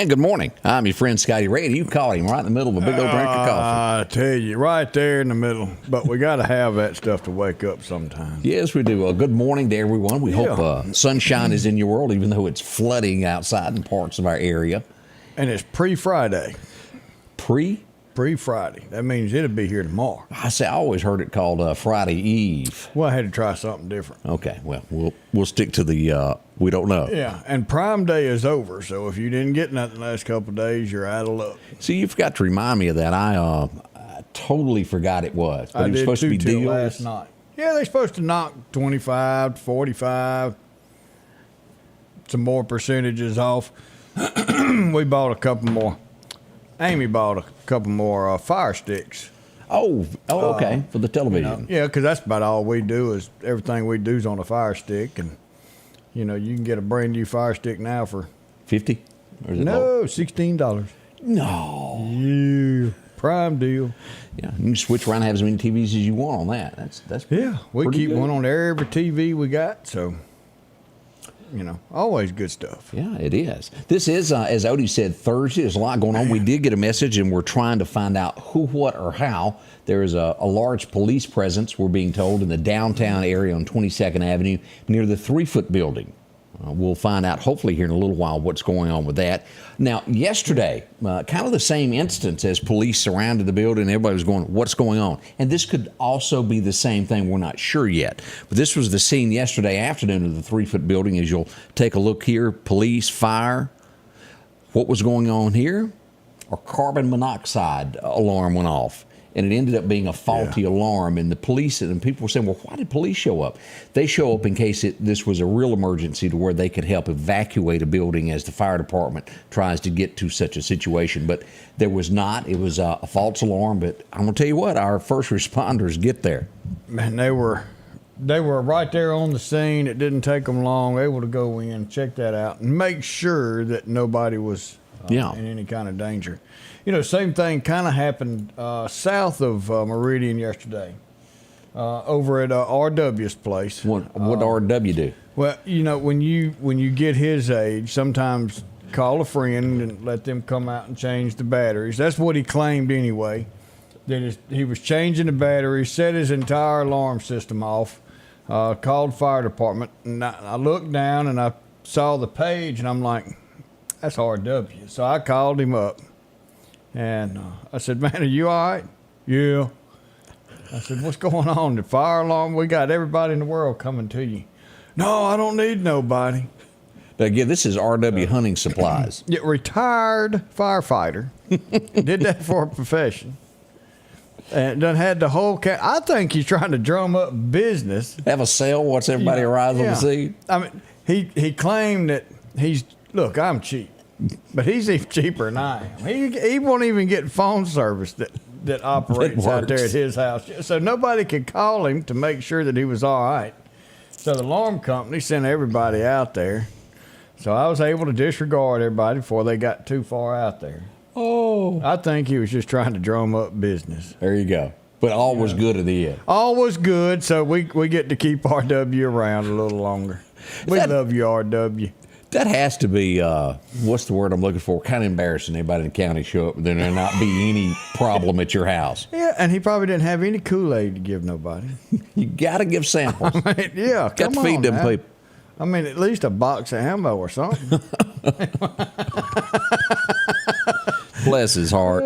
And good morning. I'm your friend Scotty Ray, and you caught him right in the middle of a big old drink of coffee. I tell you, right there in the middle. But we got to have that stuff to wake up sometimes. Yes, we do. Well, good morning to everyone. We hope sunshine is in your world, even though it's flooding outside in parts of our area. And it's pre-Friday. Pre-Friday. That means it'll be here tomorrow. I always heard it called Friday Eve. Well, I had to try something different. Okay, well, we'll stick to the we don't know. Yeah, and Prime Day is over, so if you didn't get nothing the last couple of days, you're out of luck. See, you forgot to remind me of that. I totally forgot it was. But I it was did supposed to be till deals last night. Yeah, they're supposed to knock 25 to 45, some more percentages off. We bought a couple more. Amy bought a couple more fire sticks. Oh, okay, for the television. Yeah, because that's about all we do is everything we do is on a fire stick. And, you know, you can get a brand new fire stick now for $50? Or is it no, $16. No. Yeah, prime deal. Yeah, you can switch around and have as many TVs as you want on that. That's we keep good. one on every TV we got, so, you know, always good stuff. Yeah, it is. This is, as Odie said, Thursday. There's a lot going on. We did get a message, and we're trying to find out who, what, or how. There is a large police presence, we're being told, in the downtown area on 22nd Avenue near the 3-foot building. We'll find out, hopefully, here in a little while what's going on with that. Now, yesterday, kind of the same instance as police surrounded the building. Everybody was going, what's going on? And this could also be the same thing. We're not sure yet. But this was the scene yesterday afternoon of the 3-foot building. As you'll take a look here, police, fire. What was going on here? A carbon monoxide alarm went off. And it ended up being a faulty alarm. And the police and people were saying, well, why did police show up? They show up in case this was a real emergency to where they could help evacuate a building as the fire department tries to get to such a situation. But there was not. It was a false alarm. But I'm going to tell you what, our first responders get there. Man, they were right there on the scene. It didn't take them long, able to go in, check that out, and make sure that nobody was in any kind of danger. You know, same thing kind of happened south of Meridian yesterday, over at RW's place. What RW do? Well, you know, when you get his age, sometimes call a friend and let them come out and change the batteries. That's what he claimed anyway. That he was changing the batteries, set his entire alarm system off, called fire department, and I looked down and I saw the page and I'm like, that's RW. So I called him up. And I said, man, are you all right? Yeah. I said, what's going on? The fire alarm? We got everybody in the world coming to you. No, I don't need nobody. Now, again, this is RW Hunting Supplies. Yeah, retired firefighter. Did that for a profession. And done had the whole I think he's trying to drum up business. Have a sale, watch everybody arrive on the scene. I mean, he claimed that look, I'm cheap. But he's even cheaper than I am. He won't even get phone service that operates out there at his house. So nobody could call him to make sure that he was all right. So the alarm company sent everybody out there. So I was able to disregard everybody before they got too far out there. Oh. I think he was just trying to drum up business. There you go. But all was good at the end. All was good, so we get to keep RW around a little longer. We love you, RW. That has to be, what's the word I'm looking for? Kind of embarrassing. Everybody in the county show up, and then there not be any problem at your house. Yeah, and he probably didn't have any Kool-Aid to give nobody. You got to give samples. I mean, yeah, got to feed them people. I mean, at least a box of ammo or something. Bless his heart.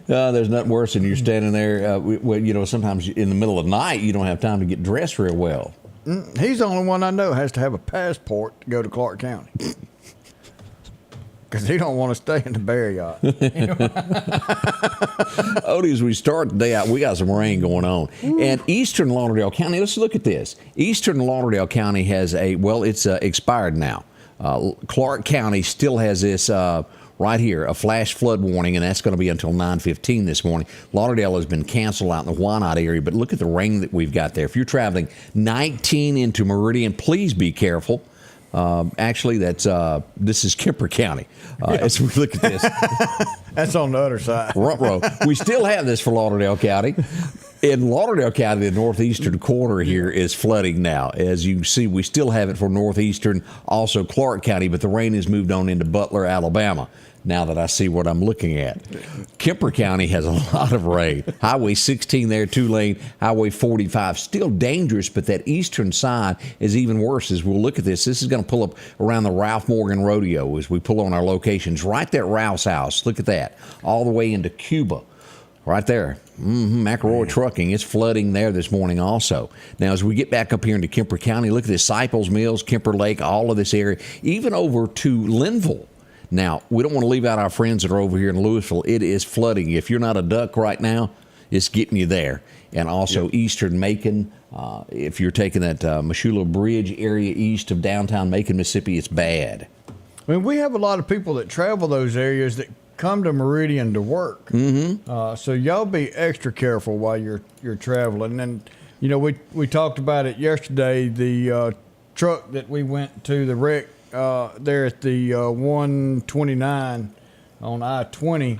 There's nothing worse than you're standing there. You know, sometimes in the middle of the night, you don't have time to get dressed real well. He's the only one I know has to have a passport to go to Clark County. because he don't want to stay in the bear yacht. Odie, as we start the day out, we got some rain going on. And eastern Lauderdale County, let's look at this. Eastern Lauderdale County has it's expired now. Clark County still has this right here, a flash flood warning, and that's going to be until 9:15 this morning. Lauderdale has been canceled out in the Wyandotte area, but look at the rain that we've got there. If you're traveling 19 into Meridian, please be careful. Actually, this is Kemper County. As we look at this, That's on the other side. Front row. We still have this for Lauderdale County. In Lauderdale County, the northeastern corner here is flooding now. As you see, we still have it for northeastern, also Clark County, but the rain has moved on into Butler, Alabama. Now that I see what I'm looking at, Kemper County has a lot of rain. Highway 16 there, 2-lane. Highway 45 still dangerous, but that eastern side is even worse. As we'll look at this, this is going to pull up around the Ralph Morgan Rodeo as we pull on our locations. Right there at Ralph's house. Look at that. All the way into Cuba. Right there. McElroy Trucking. It's flooding there this morning also. Now, as we get back up here into Kemper County, look at this. Cypress Mills, Kemper Lake, all of this area, even over to Linville. Now, we don't want to leave out our friends that are over here in Louisville. It is flooding. If you're not a duck right now, it's getting you there. And also eastern Macon. If you're taking that Meshulah Bridge area east of downtown Macon, Mississippi, it's bad. I mean, we have a lot of people that travel those areas that come to Meridian to work. So y'all be extra careful while you're traveling. And you know, we talked about it yesterday. The truck that we went to the wreck there at the 129 on I-20,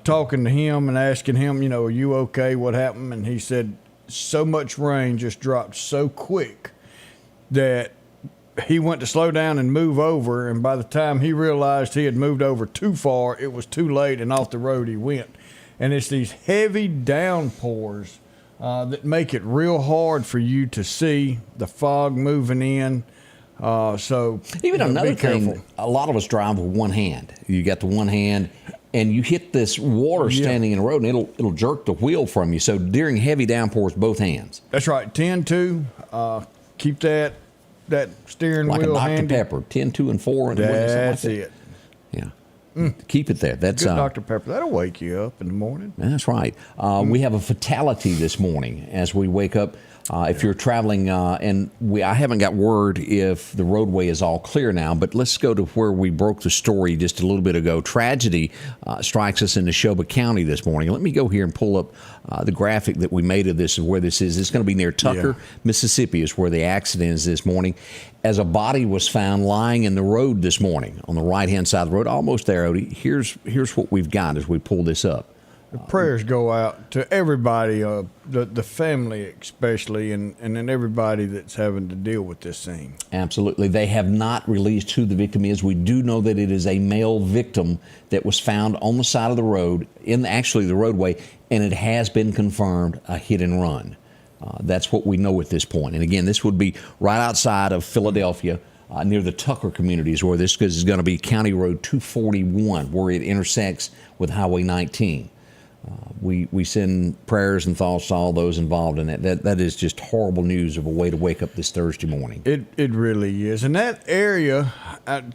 talking to him and asking him, you know, are you okay? What happened? And he said so much rain just dropped so quick that he went to slow down and move over, and by the time he realized he had moved over too far, it was too late, and off the road he went. And it's these heavy downpours that make it real hard for you to see the fog moving in. So even another be careful. thing, a lot of us drive with one hand. You got the one hand, and you hit this water standing in the road, and it'll jerk the wheel from you. So during heavy downpours, both hands. That's right. 10-2. Keep that steering like wheel a Dr. handy. Pepper, 10, 2, and 4. And That's like it. Yeah. Keep it there. That's Good Dr. Pepper. That'll wake you up in the morning. That's right. We have a fatality this morning as we wake up. If you're traveling, I haven't got word if the roadway is all clear now, but let's go to where we broke the story just a little bit ago. Tragedy strikes us in Neshoba County this morning. Let me go here and pull up the graphic that we made of this, of where this is. It's going to be near Tucker, Mississippi, is where the accident is this morning, as a body was found lying in the road this morning on the right-hand side of the road. Almost there, Odie. Here's what we've got as we pull this up. The prayers go out to everybody, the family especially, and then everybody that's having to deal with this thing. Absolutely. They have not released who the victim is. We do know that it is a male victim that was found on the side of the road, actually the roadway, and it has been confirmed a hit and run. That's what we know at this point. And again, this would be right outside of Philadelphia, near the Tucker communities, where this is going to be County Road 241, where it intersects with Highway 19. We send prayers and thoughts to all those involved in it. That is just horrible news of a way to wake up this Thursday morning. It really is. And that area,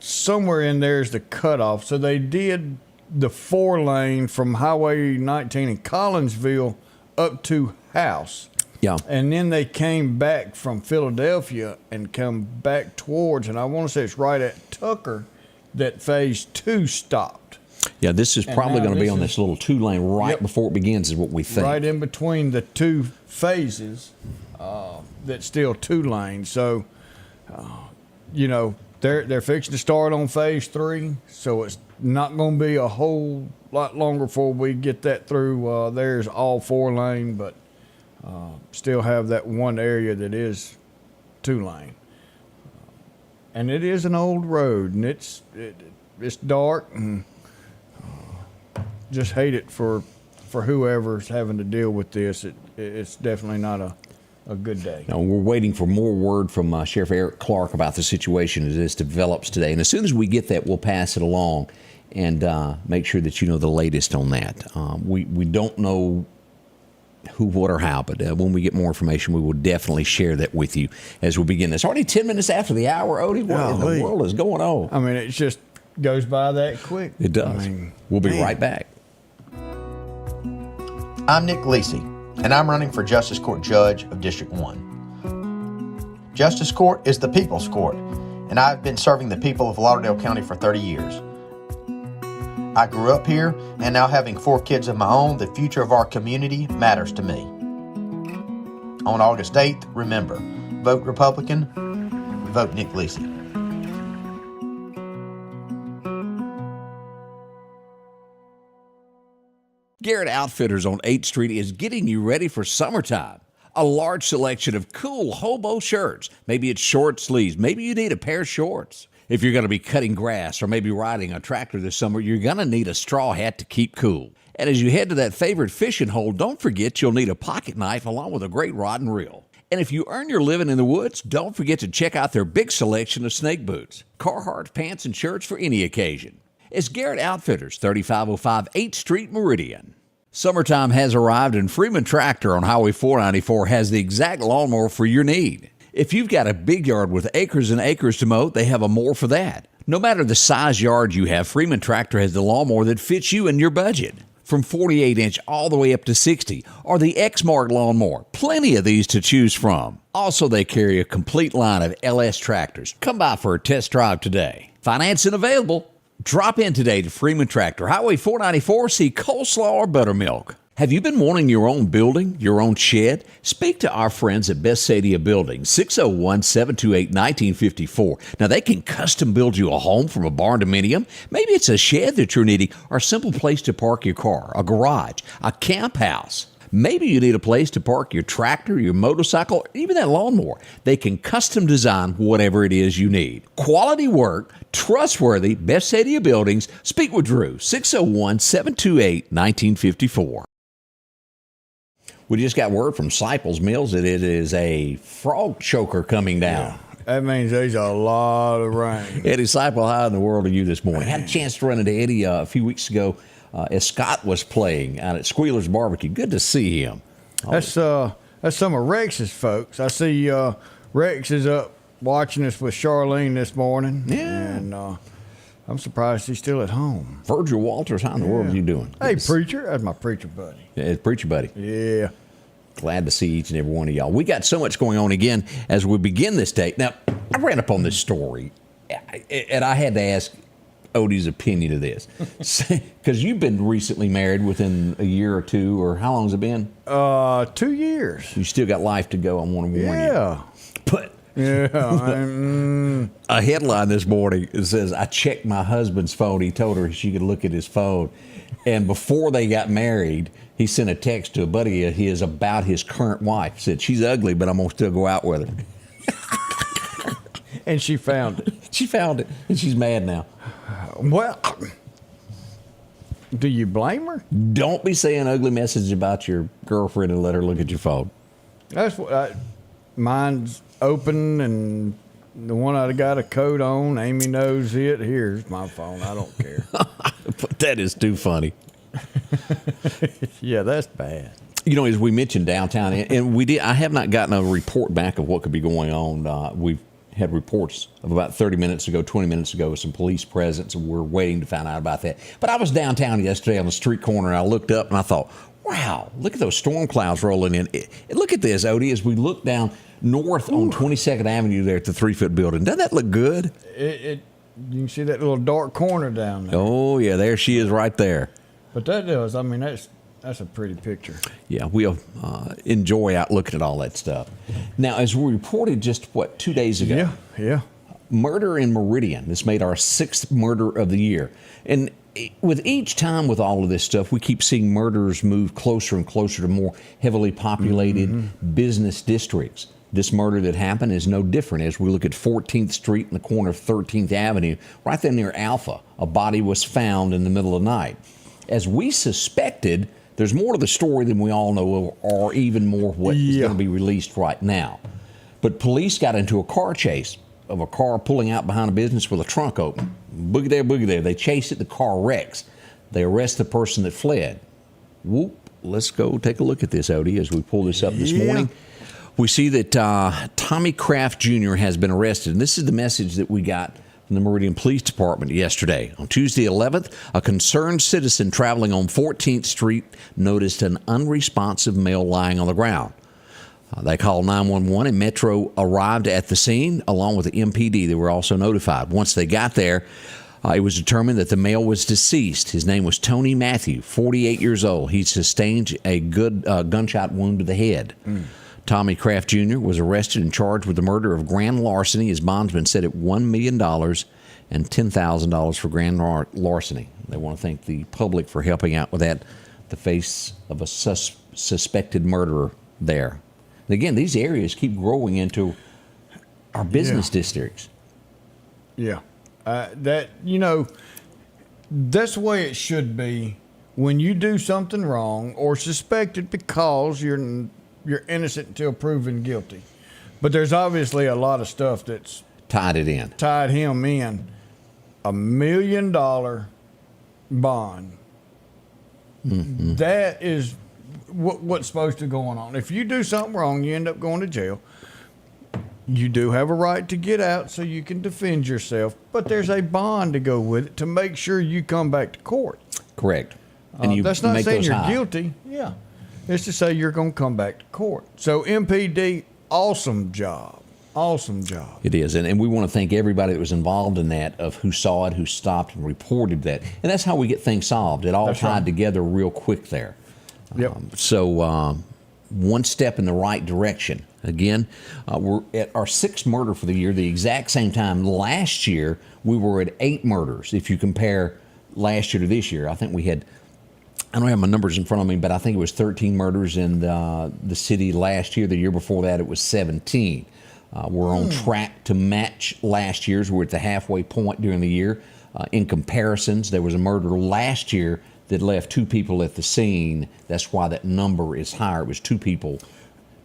somewhere in there is the cutoff. So they did the 4-lane from Highway 19 in Collinsville up to House. Yeah. And then they came back from Philadelphia and come back towards, and I want to say it's right at Tucker, that phase 2 stopped. Yeah, this is probably going to be on this little 2-lane right before it begins, is what we think. Right in between the two phases, that's still 2 lanes. So, you know, they're fixing to start on phase 3, so it's not going to be a whole lot longer before we get that through. There's all 4 lane, but still have that one area that is 2 lane. And it is an old road, and it's dark, and just hate it for whoever's having to deal with this. It's definitely not a good day. Now, we're waiting for more word from Sheriff Eric Clark about the situation as this develops today. And as soon as we get that, we'll pass it along and make sure that you know the latest on that. We don't know who, what, or how, but when we get more information, we will definitely share that with you as we begin this. Already 10 minutes after the hour, Odie. What in the world is going on? I mean, it's just goes by that quick. It does. We'll be right back. I'm Nick Lisi, and I'm running for Justice Court Judge of District 1. Justice Court is the people's court, and I've been serving the people of Lauderdale County for 30 years. I grew up here, and now having 4 kids of my own, the future of our community matters to me. On August 8th, remember, vote Republican, vote Nick Lisi. Garrett Outfitters on 8th Street is getting you ready for summertime. A large selection of cool hobo shirts. Maybe it's short sleeves. Maybe you need a pair of shorts. If you're going to be cutting grass or maybe riding a tractor this summer, you're going to need a straw hat to keep cool. And as you head to that favorite fishing hole, don't forget you'll need a pocket knife along with a great rod and reel. And if you earn your living in the woods, don't forget to check out their big selection of snake boots, Carhartt pants and shirts for any occasion. It's Garrett Outfitters, 3505 8th Street, Meridian. Summertime has arrived, and Freeman Tractor on Highway 494 has the exact lawnmower for your need. If you've got a big yard with acres and acres to mow, they have a mower for that. No matter the size yard you have, Freeman Tractor has the lawnmower that fits you and your budget. From 48-inch all the way up to 60, or the X-Mark lawnmower. Plenty of these to choose from. Also, they carry a complete line of LS tractors. Come by for a test drive today. Financing available. Drop in today to Freeman Tractor, Highway 494, see coleslaw or buttermilk. Have you been wanting your own building, your own shed? Speak to our friends at Best Sadia Building, 601-728-1954. Now, they can custom build you a home from a barn dominium. Maybe it's a shed that you're needing, or a simple place to park your car, a garage, a camp house. Maybe you need a place to park your tractor, your motorcycle, or even that lawnmower. They can custom design whatever it is you need. Quality work, trustworthy, Best Sadia Buildings. Speak with Drew, 601-728-1954. We just got word from Cyples Mills that it is a frog choker coming down. Yeah, that means there's a lot of rain. Eddie Seipel, how in the world are you this morning? I had a chance to run into Eddie a few weeks ago as Scott was playing out at Squealer's Barbecue. Good to see him. That's some of Rex's folks. I see Rex is up watching us with Charlene this morning. Yeah. And I'm surprised he's still at home. Virgil Walters, how in the world are you doing? Hey, preacher. That's my preacher buddy. Yeah, it's preacher buddy. Yeah. Glad to see each and every one of y'all. We got so much going on again as we begin this day. Now, I ran up on this story, and I had to ask Odie's opinion of this. Because you've been recently married within a year or two, or how long has it been? 2 years. You still got life to go, I want to warn you. Yeah. But Yeah. a headline this morning, it says, I checked my husband's phone. He told her she could look at his phone. And before they got married, he sent a text to a buddy of his about his current wife. Said, she's ugly, but I'm going to still go out with her. And she found it. She found it, and she's mad now. Well, do you blame her? Don't be saying ugly messages about your girlfriend and let her look at your phone. That's what mine's open, and the one I got a code on, Amy knows it. Here's my phone. I don't care. But that is too funny. Yeah, that's bad. You know, as we mentioned downtown, and we did. I have not gotten a report back of what could be going on. We've had reports of about 30 minutes ago, 20 minutes ago, with some police presence, and we're waiting to find out about that. But I was downtown yesterday on the street corner, and I looked up, and I thought, wow, look at those storm clouds rolling in. Look at this, Odie, as we look down north on 22nd Avenue there at the 3-foot building. Doesn't that look good? You can see that little dark corner down there. Oh, yeah, there she is right there. But that does. I mean, that's a pretty picture. Yeah, we'll enjoy out looking at all that stuff. Now, as we reported just, 2 days ago? Yeah. Murder in Meridian. This made our 6th murder of the year. And with each time with all of this stuff, we keep seeing murders move closer and closer to more heavily populated business districts. This murder that happened is no different. As we look at 14th Street and the corner of 13th Avenue, right there near Alpha, a body was found in the middle of the night. As we suspected, there's more to the story than we all know, or even more what is going to be released right now. But police got into a car chase of a car pulling out behind a business with a trunk open. Boogie there, boogie there. They chase it, the car wrecks. They arrest the person that fled. Whoop. Let's go take a look at this, Odie, as we pull this up this morning. We see that Tommy Kraft Jr. has been arrested. And this is the message that we got from the Meridian Police Department yesterday. On Tuesday 11th, a concerned citizen traveling on 14th Street noticed an unresponsive male lying on the ground. They called 911 and Metro arrived at the scene along with the MPD. They were also notified. Once they got there, it was determined that the male was deceased. His name was Tony Matthew, 48 years old. He sustained a good gunshot wound to the head. Tommy Kraft Jr. was arrested and charged with the murder of grand larceny. His bond's been set at $1 million and $10,000 for grand larceny. They want to thank the public for helping out with that, the face of a suspected murderer there. And again, these areas keep growing into our business districts. Yeah. That's the way it should be when you do something wrong or suspected because you're innocent until proven guilty. But there's obviously a lot of stuff that's tied him in. $1 million bond. Mm-hmm. That is what's supposed to go on. If you do something wrong, you end up going to jail. You do have a right to get out so you can defend yourself, but there's a bond to go with it to make sure you come back to court. Correct. And that's not make saying those you're high. guilty. Yeah. It's to say you're going to come back to court. So MPD, awesome job. Awesome job. It is. And we want to thank everybody that was involved in that, of who saw it, who stopped and reported that. And that's how we get things solved. It all That's tied right. together real quick there. Yep. So one step in the right direction. Again, we're at our 6th murder for the year, the exact same time. Last year, we were at 8 murders. If you compare last year to this year, I think we had, I don't have my numbers in front of me, but I think it was 13 murders in the city last year. The year before that, it was 17. We're on track to match last year's. We're at the halfway point during the year. In comparisons, there was a murder last year that left 2 people at the scene. That's why that number is higher. It was 2 people.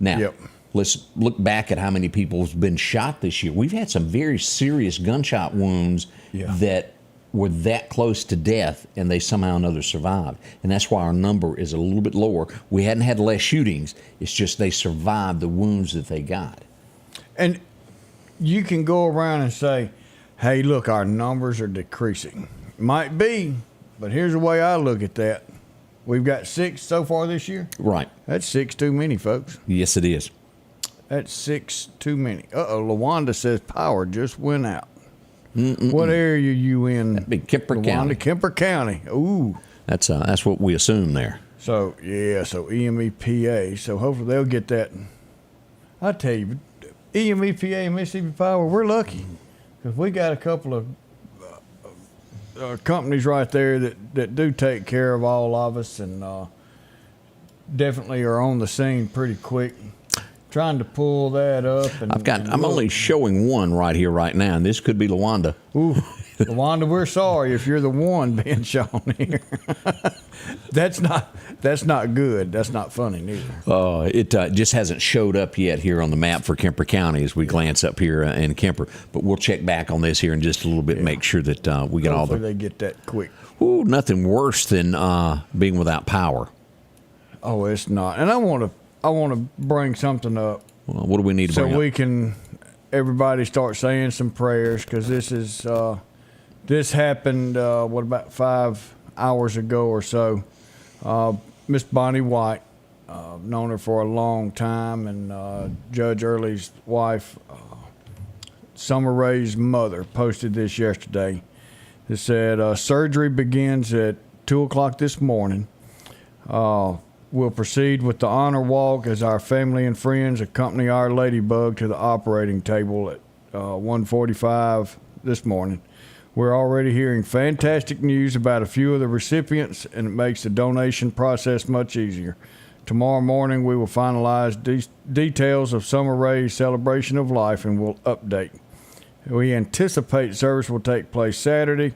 Now, Yep. let's look back at how many people have been shot this year. We've had some very serious gunshot wounds that were that close to death, and they somehow or another survived. And that's why our number is a little bit lower. We hadn't had less shootings. It's just they survived the wounds that they got. And you can go around and say, hey, look, our numbers are decreasing. Might be, but here's the way I look at that. We've got 6 so far this year. Right. That's 6 too many, folks. Yes, it is. That's 6 too many. LaWanda says power just went out. What area are you in? That'd be Kemper LaWanda, County. Kemper County. Ooh. That's what we assume there. So, so EMEPA. So hopefully they'll get that. I tell you, EMEPA and Mississippi Power, we're lucky because we got a couple of companies right there that do take care of all of us and definitely are on the scene pretty quick. Trying to pull that up. And I'm only showing one right here, right now, and this could be LaWanda. Ooh, LaWanda, we're sorry if you're the one being shown here. That's not good. That's not funny neither. It just hasn't showed up yet here on the map for Kemper County as we glance up here in Kemper. But we'll check back on this here in just a little bit, make sure that we get Hopefully they get that quick. Ooh, nothing worse than being without power. Oh, it's not. And I want to bring something up. Well, what do we need to bring so up? we can everybody start saying some prayers because this happened about 5 hours ago or so. Miss Bonnie White, known her for a long time, and Judge Early's wife, Summer Ray's mother, posted this yesterday. It said surgery begins at 2:00 this morning. We'll proceed with the honor walk as our family and friends accompany our ladybug to the operating table at 1:45 this morning. We're already hearing fantastic news about a few of the recipients, and it makes the donation process much easier. Tomorrow morning, we will finalize details of Summer Ray's celebration of life, and we'll update. We anticipate service will take place Saturday,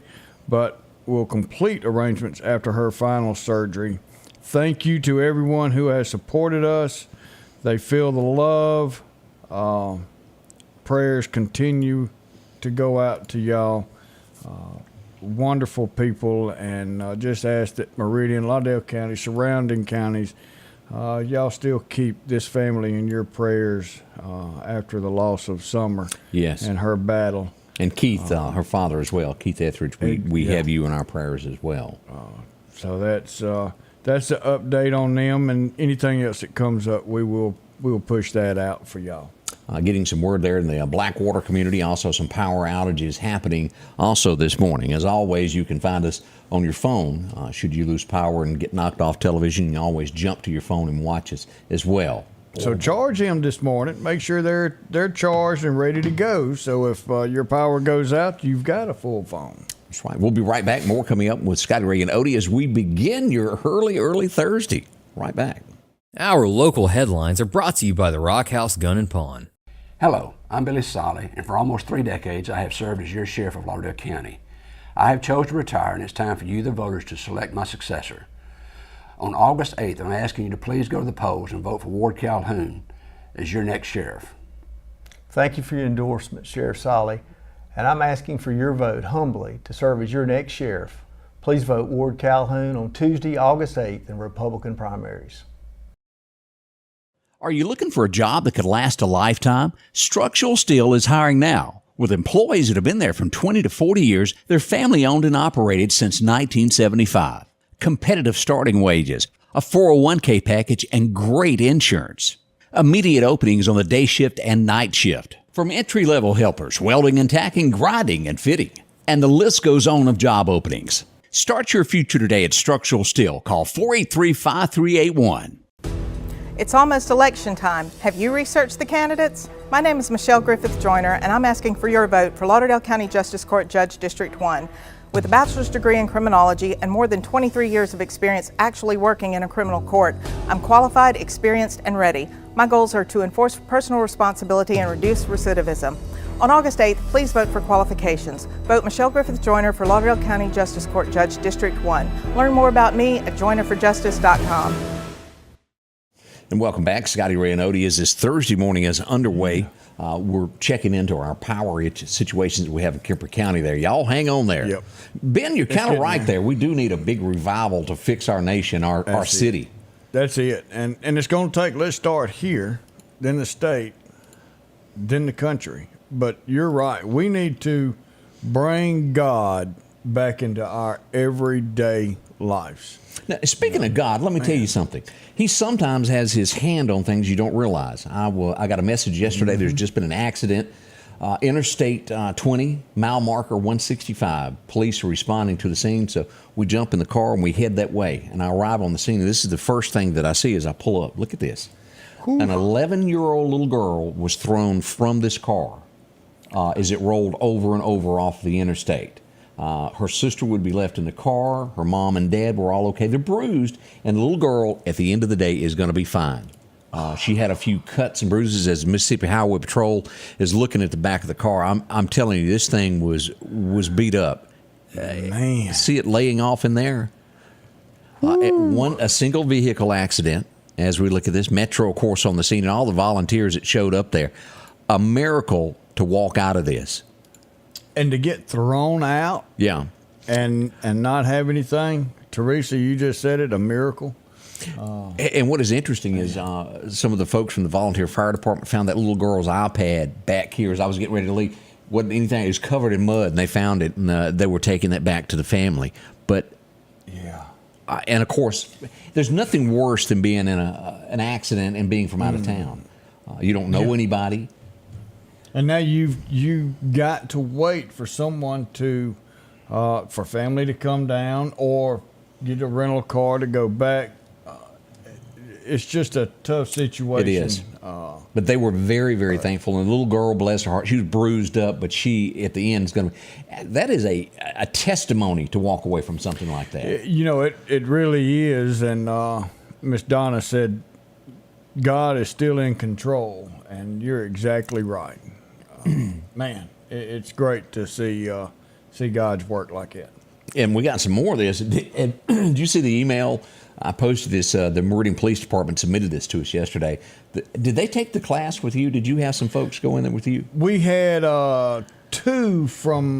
but we'll complete arrangements after her final surgery. Thank you to everyone who has supported us. They feel the love. Prayers continue to go out to y'all. Wonderful people, and just ask that Meridian, Lauderdale County, surrounding counties, y'all still keep this family in your prayers after the loss of Summer Yes. and her battle. And Keith, her father as well, Keith Etheridge, we have you in our prayers as well. So that's the update on them, and anything else that comes up, we'll push that out for y'all. Getting some word there in the Blackwater community. Also, some power outages happening also this morning. As always, you can find us on your phone. Should you lose power and get knocked off television, you can always jump to your phone and watch us as well. So charge them this morning. Make sure they're charged and ready to go. So if your power goes out, you've got a full phone. That's right. We'll be right back. More coming up with Scotty Ray and Odie as we begin your early Thursday. Right back. Our local headlines are brought to you by the Rock House Gun and Pawn. Hello, I'm Billy Solly, and for almost 3 decades I have served as your sheriff of Lauderdale County. I have chosen to retire, and it's time for you, the voters, to select my successor. On August 8th, I'm asking you to please go to the polls and vote for Ward Calhoun as your next sheriff. Thank you for your endorsement, Sheriff Solly, and I'm asking for your vote humbly to serve as your next sheriff. Please vote Ward Calhoun on Tuesday, August 8th in Republican primaries. Are you looking for a job that could last a lifetime? Structural Steel is hiring now. With employees that have been there from 20 to 40 years, they're family owned and operated since 1975. Competitive starting wages, a 401k package, and great insurance. Immediate openings on the day shift and night shift. From entry-level helpers, welding and tacking, grinding and fitting. And the list goes on of job openings. Start your future today at Structural Steel. Call 483-5381. It's almost election time. Have you researched the candidates? My name is Michelle Griffith Joyner, and I'm asking for your vote for Lauderdale County Justice Court Judge District 1. With a bachelor's degree in criminology and more than 23 years of experience actually working in a criminal court, I'm qualified, experienced, and ready. My goals are to enforce personal responsibility and reduce recidivism. On August 8th, please vote for qualifications. Vote Michelle Griffith Joyner for Lauderdale County Justice Court Judge District 1. Learn more about me at joynerforjustice.com. And welcome back. Scotty Ray and Odie, as this Thursday morning is underway. We're checking into our power situations we have in Kemper County there. Y'all hang on there. Yep. Ben, you're kind of right there. We do need a big revival to fix our nation, our city. That's it. And it's going to take, let's start here, then the state, then the country. But you're right. We need to bring God back into our everyday lives. Now, speaking of God, let me tell you something. He sometimes has his hand on things you don't realize. I got a message yesterday. There's just been an accident. Interstate 20, mile marker 165. Police are responding to the scene, so we jump in the car and we head that way. And I arrive on the scene, and this is the first thing that I see as I pull up. Look at this. An 11-year-old little girl was thrown from this car as it rolled over and over off the interstate. Her sister would be left in the car. Her mom and dad were all okay. They're bruised, and the little girl, at the end of the day, is going to be fine. She had a few cuts and bruises as Mississippi Highway Patrol is looking at the back of the car. I'm telling you, this thing was beat up. Man. See it laying off in there? A single vehicle accident, as we look at this. Metro, of course, on the scene, and all the volunteers that showed up there. A miracle to walk out of this. And to get thrown out, Yeah. and not have anything. Teresa, you just said it, a miracle. And what is interesting is some of the folks from the volunteer fire department found that little girl's iPad back here as I was getting ready to leave. Wasn't anything. It was covered in mud, and they found it, and they were taking that back to the family. But Yeah. and of course, there's nothing worse than being in an accident and being from out of town. You don't know anybody. And now you got to wait for someone to, for family to come down or get a rental car to go back. It's just a tough situation. It is. But they were very, very thankful. And the little girl, bless her heart, she was bruised up, but she, at the end, is going to. That is a testimony to walk away from something like that. You know, it really is. And Miss Donna said, God is still in control. And you're exactly right. Man, it's great to see God's work like that. And we got some more of this. Did you see the email? I posted this. The Meridian Police Department submitted this to us yesterday. Did they take the class with you? Did you have some folks go in there with you? We had two from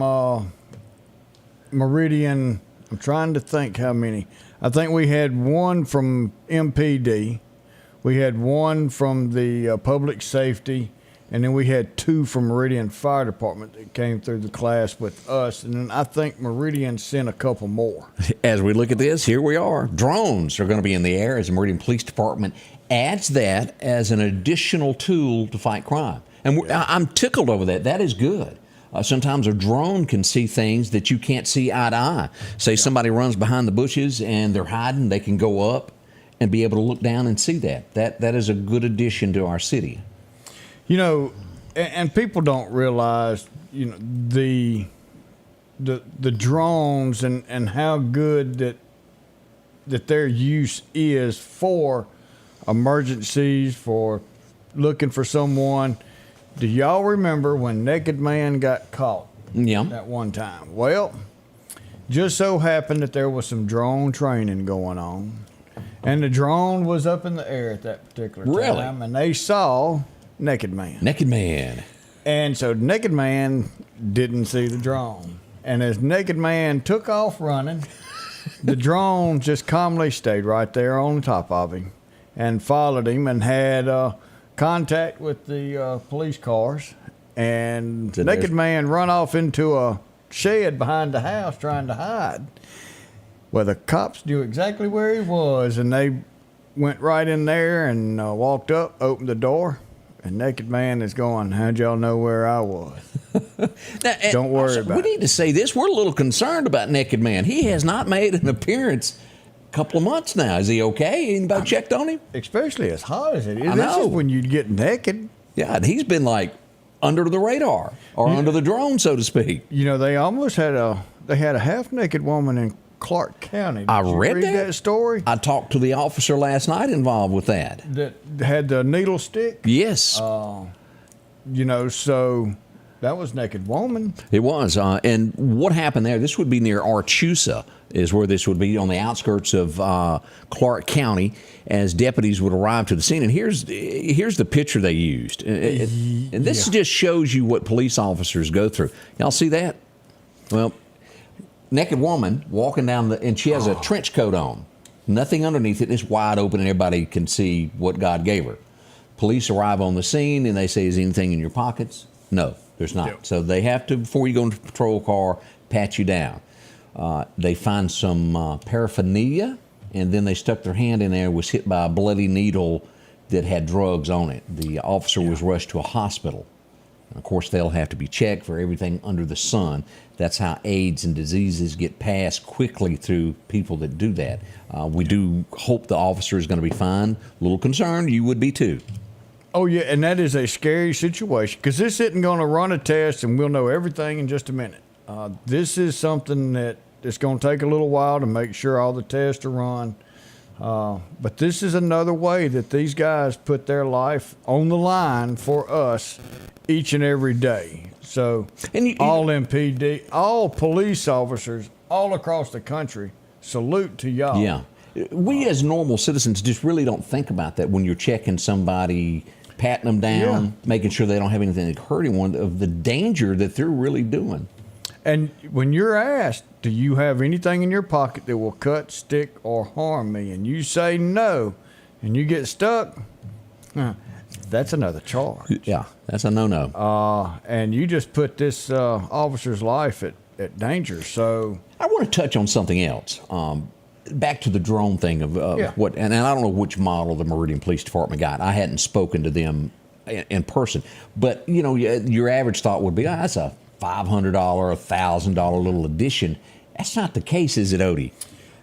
Meridian. I'm trying to think how many. I think we had one from MPD. We had one from the public safety. And then we had 2 from Meridian Fire Department that came through the class with us. And then I think Meridian sent a couple more. As we look at this, here we are. Drones are going to be in the air as the Meridian Police Department adds that as an additional tool to fight crime. And I'm tickled over that. That is good. Sometimes a drone can see things that you can't see eye to eye. Say somebody runs behind the bushes and they're hiding, they can go up and be able to look down and see that. That is a good addition to our city. You know, and people don't realize, you know, the drones and how good that their use is for emergencies, for looking for someone. Do y'all remember when Naked Man got caught? Yeah. At one time. Well, just so happened that there was some drone training going on, and the drone was up in the air at that particular time, and they saw Naked Man. Naked Man. And so Naked Man didn't see the drone. And as Naked Man took off running, the drone just calmly stayed right there on the top of him and followed him and had contact with the police cars. And So Naked Man run off into a shed behind the house trying to hide. Well, the cops knew exactly where he was, and they went right in there and walked up, opened the door. And Naked Man is going, how'd y'all know where I was? Now, Don't worry also, about we it. need to say this. We're a little concerned about Naked Man. He has not made an appearance a couple of months now. Is he okay? Anybody checked on him? Especially as hot as it is. I This know. is when you get naked. Yeah, and he's been like under the radar or under the drone, so to speak. You know, they almost had a half-naked woman in Clark County. Did I you read read that. story? I talked to the officer last night involved with that. That had the needle stick. Yes, You know, so that was Naked Woman. it was. And what happened there, this would be near Archusa, is where this would be, on the outskirts of Clark County, as deputies would arrive to the scene. And here's the picture they used. And this just shows you what police officers go through. Y'all see that? Well, naked woman walking down and she has a trench coat on. Nothing underneath it. It's wide open and everybody can see what God gave her. Police arrive on the scene and they say, is anything in your pockets? No, there's not. Yep. So they have to, before you go into the patrol car, pat you down. They find some paraphernalia, and then they stuck their hand in there, was hit by a bloody needle that had drugs on it. The officer was rushed to a hospital. And of course, they'll have to be checked for everything under the sun. That's how AIDS and diseases get passed quickly through people that do that. We do hope the officer is going to be fine. A little concerned, you would be too. Oh, yeah, and that is a scary situation because this isn't going to run a test and we'll know everything in just a minute. This is something that it's going to take a little while to make sure all the tests are run. But this is another way that these guys put their life on the line for us each and every day. So all MPD, all police officers all across the country, salute to y'all. Yeah. We as normal citizens just really don't think about that when you're checking somebody, patting them down, making sure they don't have anything that hurt anyone, of the danger that they're really doing. And when you're asked, do you have anything in your pocket that will cut, stick, or harm me? And you say no, and you get stuck, that's another charge. Yeah, that's a no-no. And you just put this officer's life at danger. So I want to touch on something else. Back to the drone thing of what, and I don't know which model the Meridian Police Department got. I hadn't spoken to them in person, but you know, your average thought would be, that's a $500, $1,000 little addition. That's not the case, is it, Odie?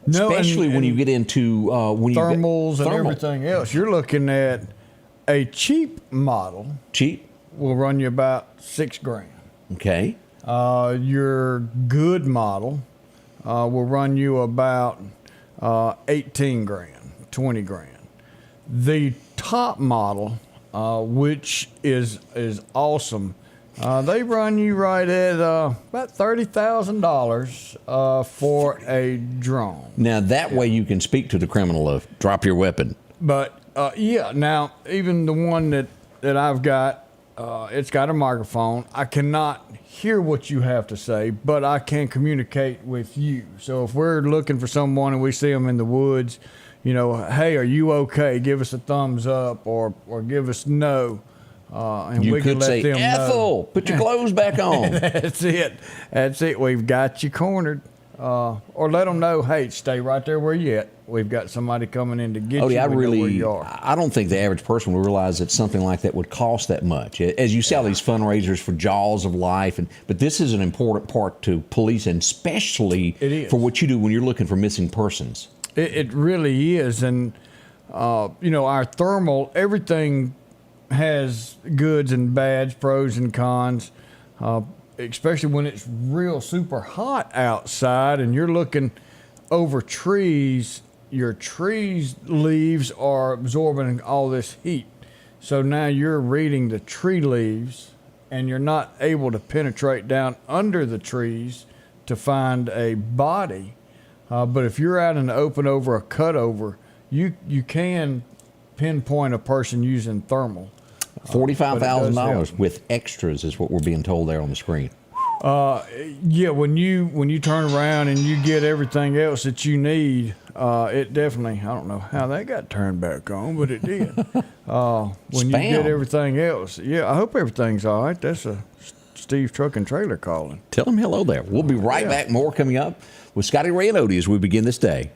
No, especially when you get into when thermals you get and everything else. You're looking at a cheap model. Cheap, will run you about $6,000. okay. Your good model will run you about $18,000, $20,000. The top model, which is awesome, they run you right at about $30,000 for a drone. Now that way you can speak to the criminal of drop your weapon. But now even the one that I've got, it's got a microphone. I cannot hear what you have to say, but I can communicate with you. So if we're looking for someone and we see them in the woods, you know, hey, are you okay? Give us a thumbs up or give us no. And You we can could let say, them know. Ethel, put your clothes back on. That's it. That's it. We've got you cornered. Or let them know, hey, stay right there where you at. We've got somebody coming in to get you. I We know where really, you are. I don't think the average person would realize that something like that would cost that much. As you see all these fundraisers for Jaws of Life, but this is an important part to police, and especially It is. for what you do when you're looking for missing persons. It really is. And, our thermal, everything has goods and bads, pros and cons, especially when it's real super hot outside and you're looking over trees. Your trees' leaves are absorbing all this heat. So now you're reading the tree leaves and you're not able to penetrate down under the trees to find a body. But if you're out in the open over a cutover, you can pinpoint a person using thermal. $45,000 with extras is what we're being told there on the screen. Yeah, when you turn around and you get everything else that you need, it definitely, I don't know how that got turned back on, but it did. When you get everything else. Yeah, I hope everything's all right. That's a Steve Truck and Trailer calling. Tell them hello there. We'll be right back. More coming up with Scotty Ray and Odie as we begin this day.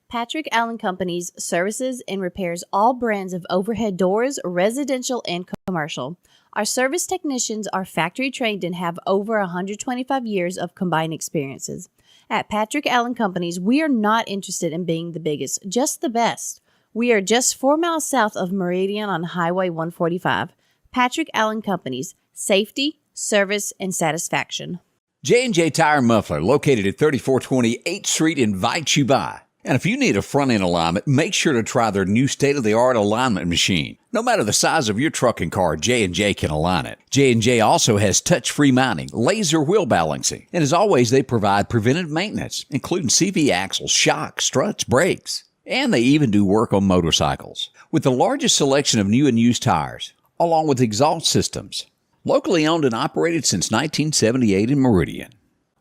Patrick Allen Companies services and repairs all brands of overhead doors, residential and commercial. Our service technicians are factory trained and have over 125 years of combined experiences. At Patrick Allen Companies, we are not interested in being the biggest, just the best. We are just 4 miles south of Meridian on Highway 145. Patrick Allen Companies, safety, service, and satisfaction. J&J Tire Muffler, located at 3420 8th Street, invites you by. And if you need a front-end alignment, make sure to try their new state-of-the-art alignment machine. No matter the size of your truck and car, J&J can align it. J&J also has touch-free mounting, laser wheel balancing, and as always, they provide preventive maintenance, including CV axles, shocks, struts, brakes. And they even do work on motorcycles. With the largest selection of new and used tires, along with exhaust systems. Locally owned and operated since 1978 in Meridian.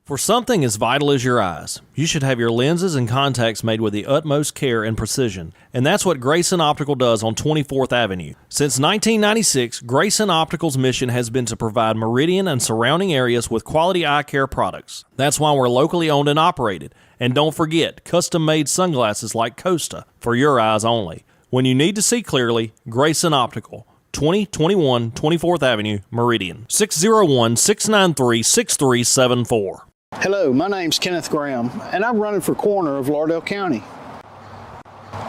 For something as vital as your eyes, you should have your lenses and contacts made with the utmost care and precision. And that's what Grayson Optical does on 24th Avenue. Since 1996, Grayson Optical's mission has been to provide Meridian and surrounding areas with quality eye care products. That's why we're locally owned and operated. And don't forget, custom-made sunglasses like Costa for your eyes only. When you need to see clearly, Grayson Optical. 2021 24th Avenue, Meridian. 601-693-6374. Hello, my name's Kenneth Graham, and I'm running for coroner of Lauderdale County.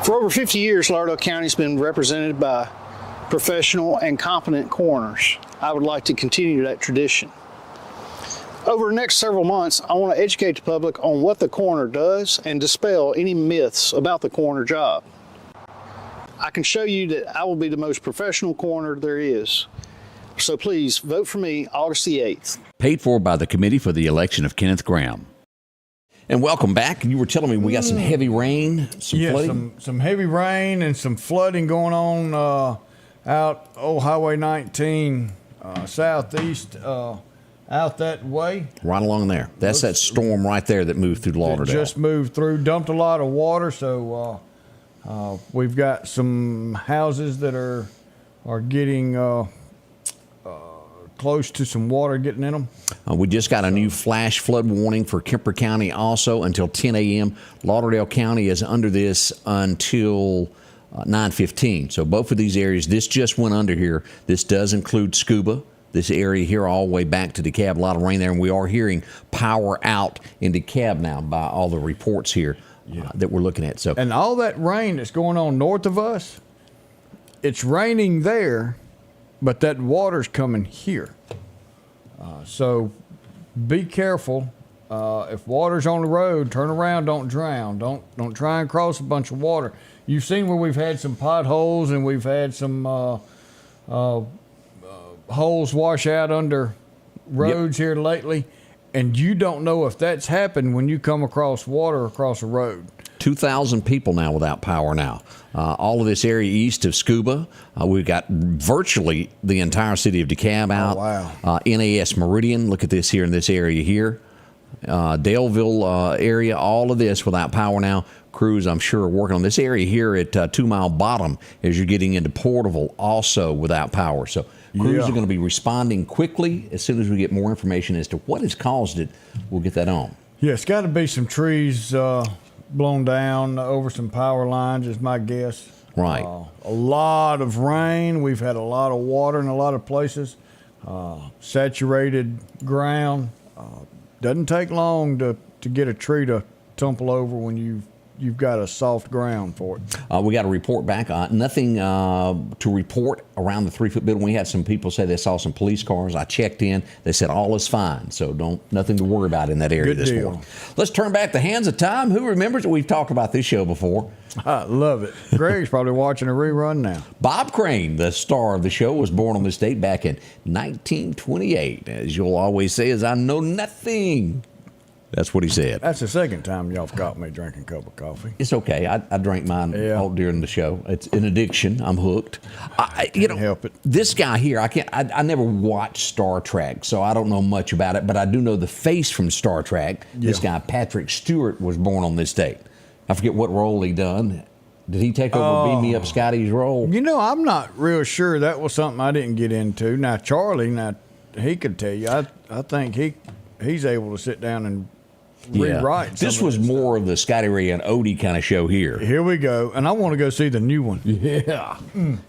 For over 50 years, Lauderdale County's been represented by professional and competent coroners. I would like to continue that tradition. Over the next several months, I want to educate the public on what the coroner does and dispel any myths about the coroner job. I can show you that I will be the most professional coroner there is. So please vote for me August the 8th. Paid for by the Committee for the Election of Kenneth Graham. And welcome back. You were telling me we got some heavy rain, some flooding? some heavy rain and some flooding going on out Highway 19 southeast out that way. Right along there. That's that storm right there that moved through Lauderdale. Just moved through, dumped a lot of water, so we've got some houses that are getting close to some water getting in them. We just got a new flash flood warning for Kemper County also until 10 a.m. Lauderdale County is under this until 9:15. So both of these areas, this just went under here. This does include Scuba. This area here all the way back to DeKalb. A lot of rain there, and we are hearing power out in DeKalb now by all the reports here that we're looking at. So, and all that rain that's going on north of us, it's raining there, but that water's coming here. So be careful. If water's on the road, turn around, don't drown. Don't try and cross a bunch of water. You've seen where we've had some potholes and we've had some holes wash out under roads here lately, and you don't know if that's happened when you come across water across a road. 2,000 people now without power now. All of this area east of Scuba, we've got virtually the entire city of DeKalb out. Oh, wow. NAS Meridian, look at this here in this area here. Daleville area, all of this without power now. crews, I'm sure, are working on this area here at 2 Mile Bottom as you're getting into Porterville, also without power. So crews are going to be responding quickly. As soon as we get more information as to what has caused it, we'll get that on. Yeah, it's got to be some trees blown down over some power lines, is my guess. Right. A lot of rain. We've had a lot of water in a lot of places. Saturated ground. Doesn't take long to get a tree to tumble over when you've got a soft ground for it. We got a report back. Nothing to report around the 3-foot building. We had some people say they saw some police cars. I checked in. They said all is fine. So nothing to worry about in that area this morning. Let's turn back the hands of time. Who remembers it? We've talked about this show before. I love it. Greg's probably watching a rerun now. Bob Crane, the star of the show, was born on this date back in 1928. As you'll always say, is I know nothing. That's what he said. That's the second time y'all have caught me drinking a cup of coffee. It's okay. I drank mine all during the show. It's an addiction. I'm hooked. Can't help it. This guy here, I never watched Star Trek, so I don't know much about it, but I do know the face from Star Trek. This guy, Patrick Stewart, was born on this date. I forget what role he done. Did he take over Beam Me Up Scotty's role? I'm not real sure. That was something I didn't get into. Now, Charlie, he could tell you. I think he's able to sit down and rewrite. This was more of the Scotty Ray and Odie kind of show here. Here we go. And I want to go see the new one. Yeah.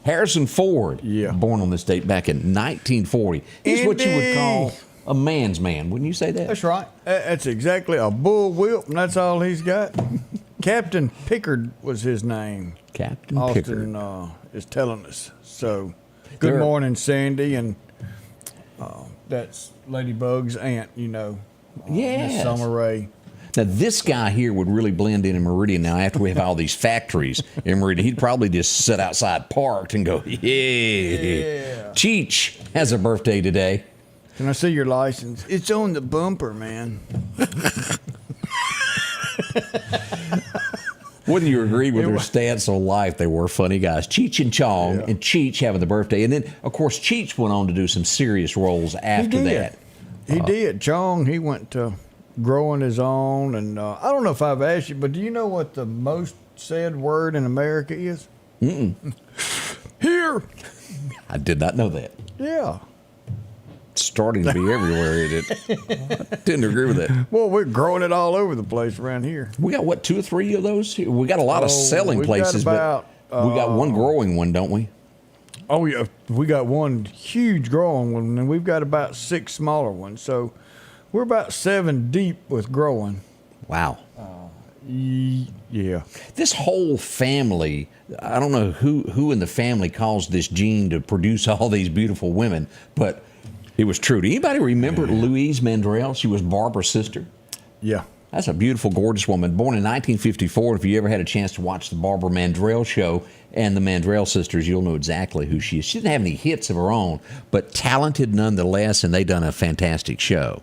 Harrison Ford, born on this date back in 1940. He's what you would call a man's man. Wouldn't you say that? That's right. That's exactly a bull whip, and that's all he's got. Captain Pickard was his name. Captain Austin Pickard. Is telling us. So, good morning, Sandy, and that's Ladybug's aunt, Miss Summer Rae. Now, this guy here would really blend in Meridian now after we have all these factories in Meridian. He'd probably just sit outside parked and go, yeah. Cheech has a birthday today. Can I see your license? It's on the bumper, man. Wouldn't you agree with their stance on life? They were funny guys. Cheech and Chong, and Cheech having the birthday. And then, of course, Cheech went on to do some serious roles after that. He did. Chong, he went to growing his own. And I don't know if I've asked you, but do you know what the most said word in America is? Here. I did not know that. Yeah. It's starting to be everywhere. I didn't agree with that. Well, we're growing it all over the place around here. We got, 2 or 3 of those here? We got a lot of selling places, but we got one growing one, don't we? Oh, yeah. We got one huge growing one, and we've got about 6 smaller ones. So we're about 7 deep with growing. Wow. Yeah. This whole family, I don't know who in the family caused this gene to produce all these beautiful women, but it was true. Do anybody remember Louise Mandrell? She was Barbara's sister. Yeah. That's a beautiful, gorgeous woman, born in 1954. If you ever had a chance to watch the Barbara Mandrell show and the Mandrell sisters, you'll know exactly who she is. She didn't have any hits of her own, but talented nonetheless, and they done a fantastic show.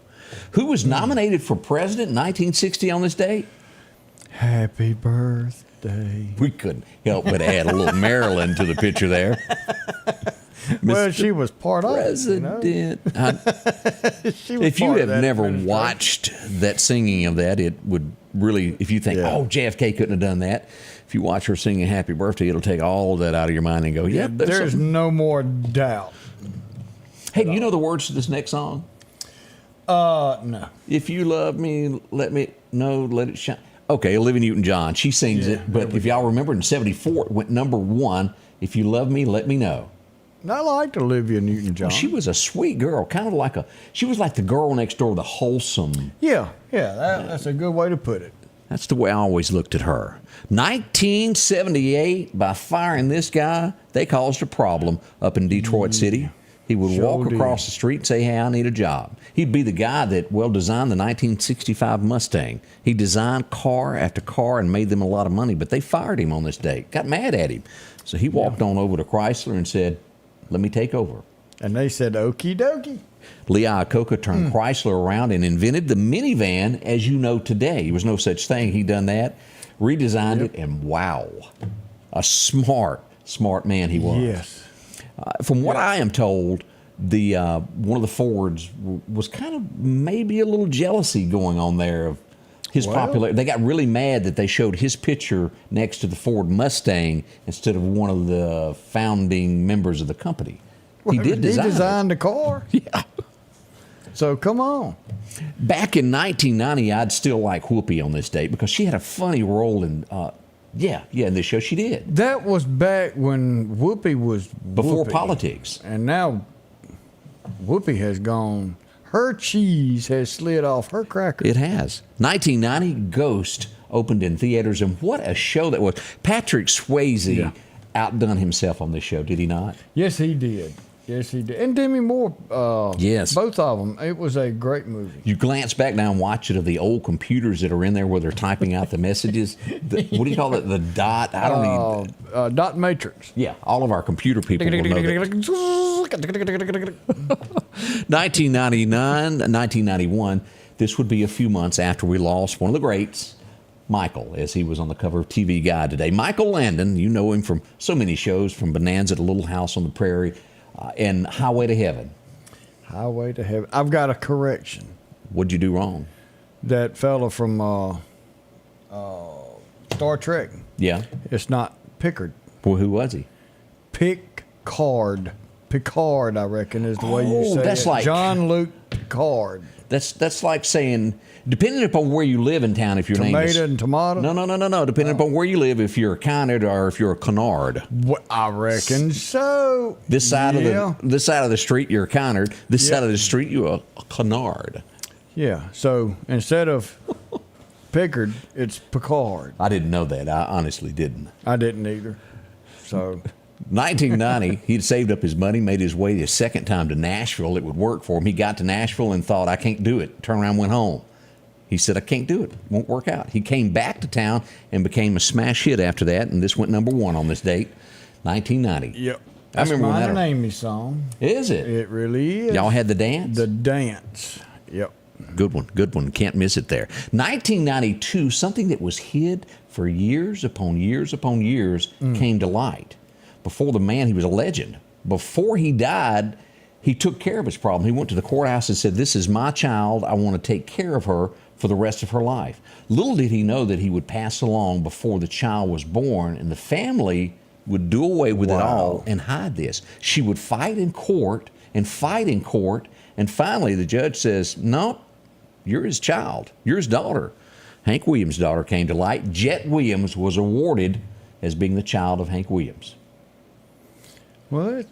Who was nominated for president in 1960 on this date? Happy birthday. We couldn't help but add a little Maryland to the picture there. Well, she was part President. of it. If you have never watched that singing of that, it would really, if you think, JFK couldn't have done that, if you watch her singing Happy Birthday, it'll take all of that out of your mind and go, yep, there's no more doubt. Hey, do you know the words to this next song? No. If you love me, let me know, let it shine. Okay, Olivia Newton-John, she sings it, but if y'all remember in 74, it went #1, If You Love Me, Let Me Know. I liked Olivia Newton-John. Well, she was a sweet girl, kind of she was like the girl next door, the wholesome. Yeah, that's a good way to put it. That's the way I always looked at her. 1978, by firing this guy, they caused a problem up in Detroit City. He would walk across the street and say, hey, I need a job. He'd be the guy that, designed the 1965 Mustang. He designed car after car and made them a lot of money, but they fired him on this date, got mad at him. So he walked on over to Chrysler and said, let me take over. And they said, okie dokie. Lee Iacocca turned Chrysler around and invented the minivan as you know today. There was no such thing. He done that, redesigned it, and wow, a smart man he was. Yes. From what I am told, the one of the Fords was kind of maybe a little jealousy going on there of His Well. popularity. They got really mad that they showed his picture next to the Ford Mustang instead of one of the founding members of the company. He did design. He designed the car. Yeah. So come on. Back in 1990, I'd still like Whoopi on this date because she had a funny role in. In this show she did. That was back when Whoopi was Before Whoopi. politics. And now Whoopi has gone. Her cheese has slid off her cracker. It has. 1990, Ghost opened in theaters, and what a show that was. Patrick Swayze outdone himself on this show, did he not? Yes, he did. Yes, he did. And Demi Moore. Yes. Both of them. It was a great movie. You glance back now and watch it of the old computers that are in there where they're typing out the messages. What do you call it? The dot? I don't even. Dot matrix. Yeah, all of our computer people will know that. 1999, 1991, this would be a few months after we lost one of the greats, Michael, as he was on the cover of TV Guide today. Michael Landon, you know him from so many shows, from Bonanza to Little House on the Prairie, and Highway to Heaven. Highway to Heaven. I've got a correction. What'd you do wrong? That fella from Star Trek. Yeah. It's not Pickard. Well, who was he? Picard. Picard, I reckon, is the way you Oh, say that's it. like- Jean-Luc Picard. That's like saying, depending upon where you live in town, if your name is... Tomato and tomato? No. Depending upon where you live, if you're a Connard or if you're a Cunard. What, I reckon so. This side of the street, you're a Connard. This side of the street, you're a Cunard. Yeah. So instead of Pickard, it's Picard. I didn't know that. I honestly didn't. I didn't either. So 1990, he'd saved up his money, made his way the second time to Nashville. It would work for him. He got to Nashville and thought, I can't do it. Turned around, went home. He said, I can't do it. Won't work out. He came back to town and became a smash hit after that, and this went number one on this date, 1990. Yep. I That's remember when my that. name song. Is it? It really is. Y'all had the dance? The dance. Yep. Good one. Can't miss it there. 1992, something that was hid for years upon years upon years came to light. Before the man, he was a legend. Before he died, he took care of his problem. He went to the courthouse and said, this is my child. I want to take care of her for the rest of her life. Little did he know that he would pass along before the child was born, and the family would do away with it all and hide this. She would fight in court, and finally the judge says, no, you're his child. You're his daughter. Hank Williams' daughter came to light. Jet Williams was awarded as being the child of Hank Williams. What?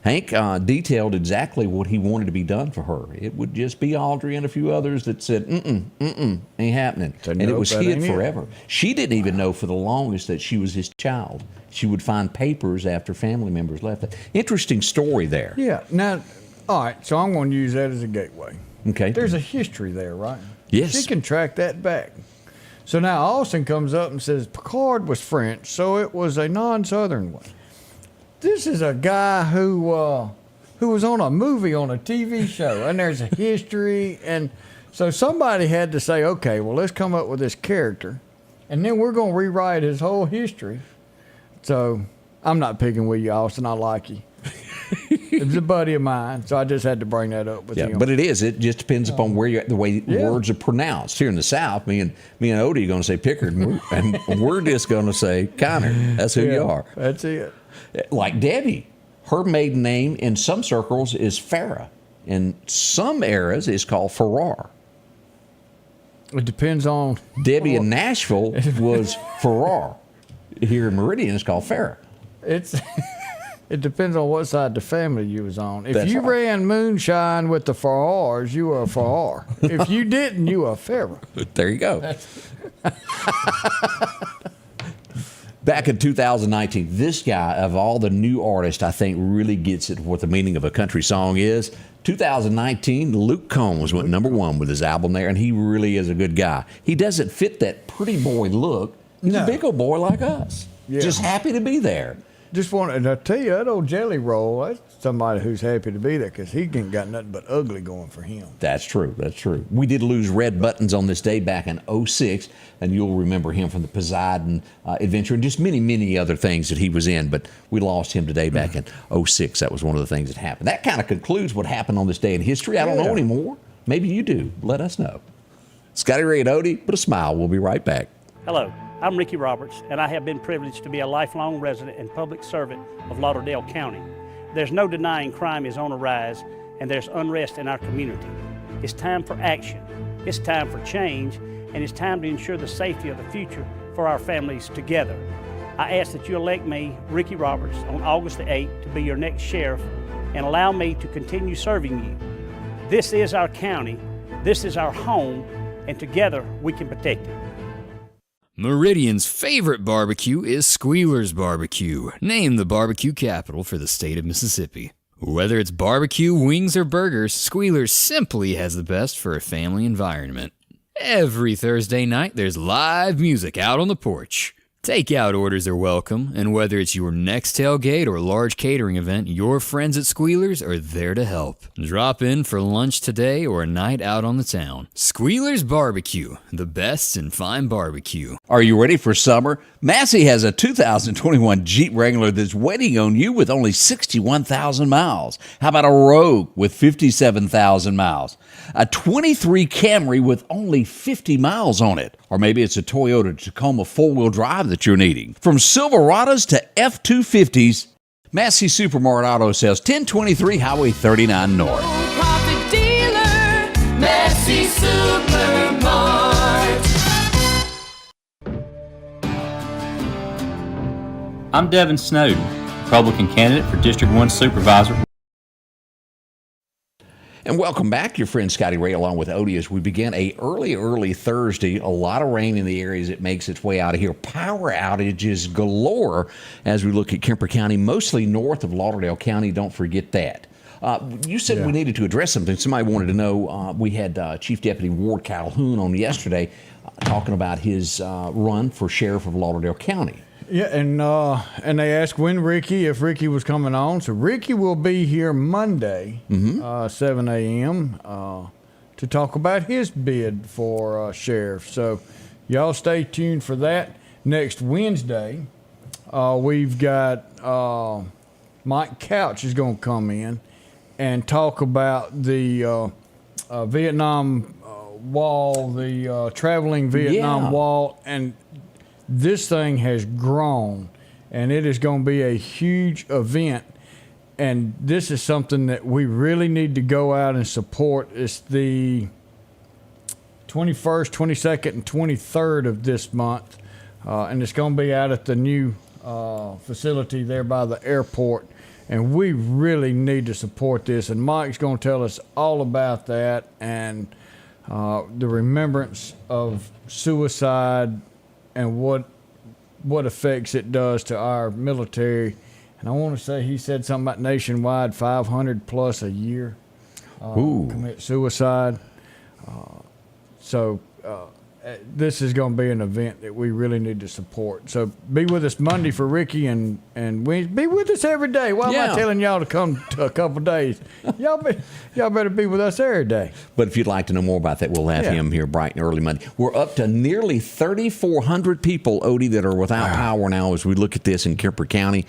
Hank detailed exactly what he wanted to be done for her. It would just be Audrey and a few others that said, ain't happening. So and it nope, was that hid ain't it. forever. She didn't even know for the longest that she was his child. She would find papers after family members left. Interesting story there. Yeah. Now, all right, so I'm going to use that as a gateway. Okay. There's a history there, right? Yes. She can track that back. So now Austin comes up and says Picard was French, so it was a non-Southern one. This is a guy who was on a movie, on a TV show, and there's a history. And so somebody had to say, okay, well, let's come up with this character, and then we're going to rewrite his whole history. So I'm not picking with you, Austin. I like you. It was a buddy of mine, so I just had to bring that up with him. But it is. It just depends upon where the way words are pronounced. Here in the South, me and Odie are going to say Pickard, and we're just going to say Connor. That's who you are. That's it. Like Debbie, her maiden name in some circles is Farah. In some eras, it's called Farrar. It depends on Debbie in Nashville was Farrar. Here in Meridian, it's called Farah. It depends on what side of the family you was on. If That's you right. ran moonshine with the Farrars, you were a Farrar. If you didn't, you were a Farrah. There you go. Back in 2019, this guy, of all the new artists, I think really gets at what the meaning of a country song is. 2019, Luke Combs went number one with his album there, and he really is a good guy. He doesn't fit that pretty boy look. He's a big old boy like us. Yeah. Just happy to be there. Just wanted to tell you, that old Jelly Roll, that's somebody who's happy to be there because he ain't got nothing but ugly going for him. That's true. That's true. We did lose Red Buttons on this day back in 2006, and you'll remember him from the Poseidon Adventure and just many, many other things that he was in. But we lost him today back in 2006. That was one of the things that happened. That kind of concludes what happened on this day in history. I don't know anymore. Maybe you do. Let us know. Scotty Ray and Odie, put a smile. We'll be right back. Hello, I'm Ricky Roberts, and I have been privileged to be a lifelong resident and public servant of Lauderdale County. There's no denying crime is on the rise, and there's unrest in our community. It's time for action. It's time for change, and it's time to ensure the safety of the future for our families together. I ask that you elect me, Ricky Roberts, on August the 8th to be your next sheriff and allow me to continue serving you. This is our county, this is our home, and together we can protect it. Meridian's favorite barbecue is Squealer's Barbecue, named the barbecue capital for the state of Mississippi. Whether it's barbecue, wings, or burgers, Squealer's simply has the best for a family environment. Every Thursday night, there's live music out on the porch. Takeout orders are welcome, and whether it's your next tailgate or large catering event, your friends at Squealer's are there to help. Drop in for lunch today or a night out on the town. Squealer's Barbecue, the best in fine barbecue. Are you ready for summer? Massey has a 2021 Jeep Wrangler that's waiting on you with only 61,000 miles. How about a Rogue with 57,000 miles? A 23 Camry with only 50 miles on it. Or maybe it's a Toyota Tacoma four-wheel drive that you're needing. From Silverados to F-250s, Massey Supermart Auto Sales, 1023 Highway 39 North. Profit dealer, Massey Supermart. I'm Devin Snowden, Republican candidate for District 1 Supervisor. And welcome back, your friend Scotty Ray, along with Odie, as we begin a early Thursday. A lot of rain in the areas it makes its way out of here. Power outages galore as we look at Kemper County, mostly north of Lauderdale County. Don't forget that. You said we needed to address something. Somebody wanted to know. We had Chief Deputy Ward Calhoun on yesterday talking about his run for sheriff of Lauderdale County. Yeah, and they asked if Ricky was coming on. So Ricky will be here Monday, 7 a.m., to talk about his bid for sheriff. So y'all stay tuned for that. Next Wednesday, we've got Mike Couch is going to come in and talk about the Vietnam Wall, the traveling Vietnam Wall, and this thing has grown, and it is going to be a huge event. And this is something that we really need to go out and support. It's the 21st, 22nd, and 23rd of this month, and it's going to be out at the new facility there by the airport. And we really need to support this. And Mike's going to tell us all about that and the remembrance of suicide and what effects it does to our military. And I want to say he said something about nationwide 500 plus a year commit suicide. So this is going to be an event that we really need to support. So be with us Monday for Ricky, and be with us every day. Why am I telling y'all to come to a couple days? Y'all better be with us every day. But if you'd like to know more about that, we'll have him here bright and early Monday. We're up to nearly 3,400 people, Odie, that are without power now as we look at this in Kemper County.